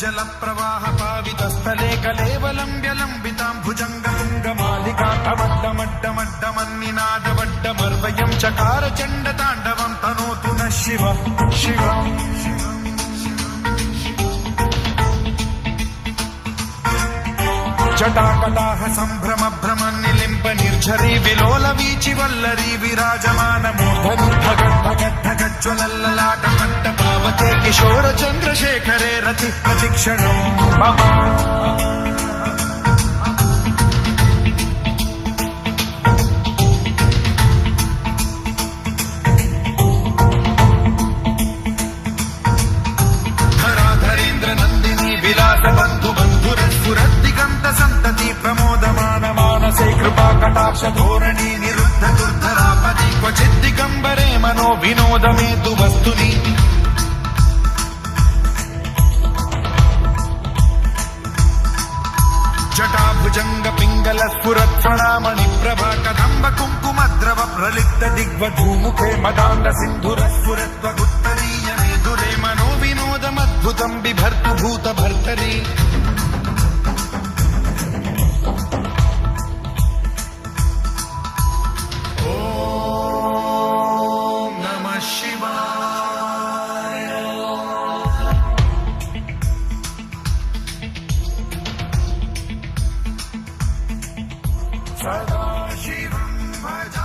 जल प्रवाह पावित स्थले कलेवलंब्य लंबितां भुजंगतुंगमालिकाटमड्डमड्डमन्निनादवड्डमर्वयं चकार चंड तांडवं तनोतु न शिव शिव जटाकटाह संभ्रम भ्रम निलिंब निर्झरी विलोल वीचि वल्लरी विराजमान मूर्धनि भगत् भगत् भगज्ज्वलल्ललाट मट्ट पावते किशोर चंद्रशेखरे रति प्रतिक्षणं मम धराधरेन्द्र नंदिनी विलास बंधु बंधुरस्फुरद्दिगंत संतति प्रमोदमान मानसे कृपा कटाक्ष धोरणी निरुद्ध दुर्धरापदि क्वचित् दिगंबरे मनो विनोद में तु वस्तुनि जटा भुजंग पिंगल स्फुरत् प्रणामणि प्रभा कदंब कुंकुमद्रव प्रलिप्त दिग्वधूमुखे मदांड सिंधुर स्फुरत्वगुत्तरीय मेधुरे मनो विनोदमद्भुतं बिभर्तु भूत भर्तरि ओम नमः शिवाय सदा शिवं भज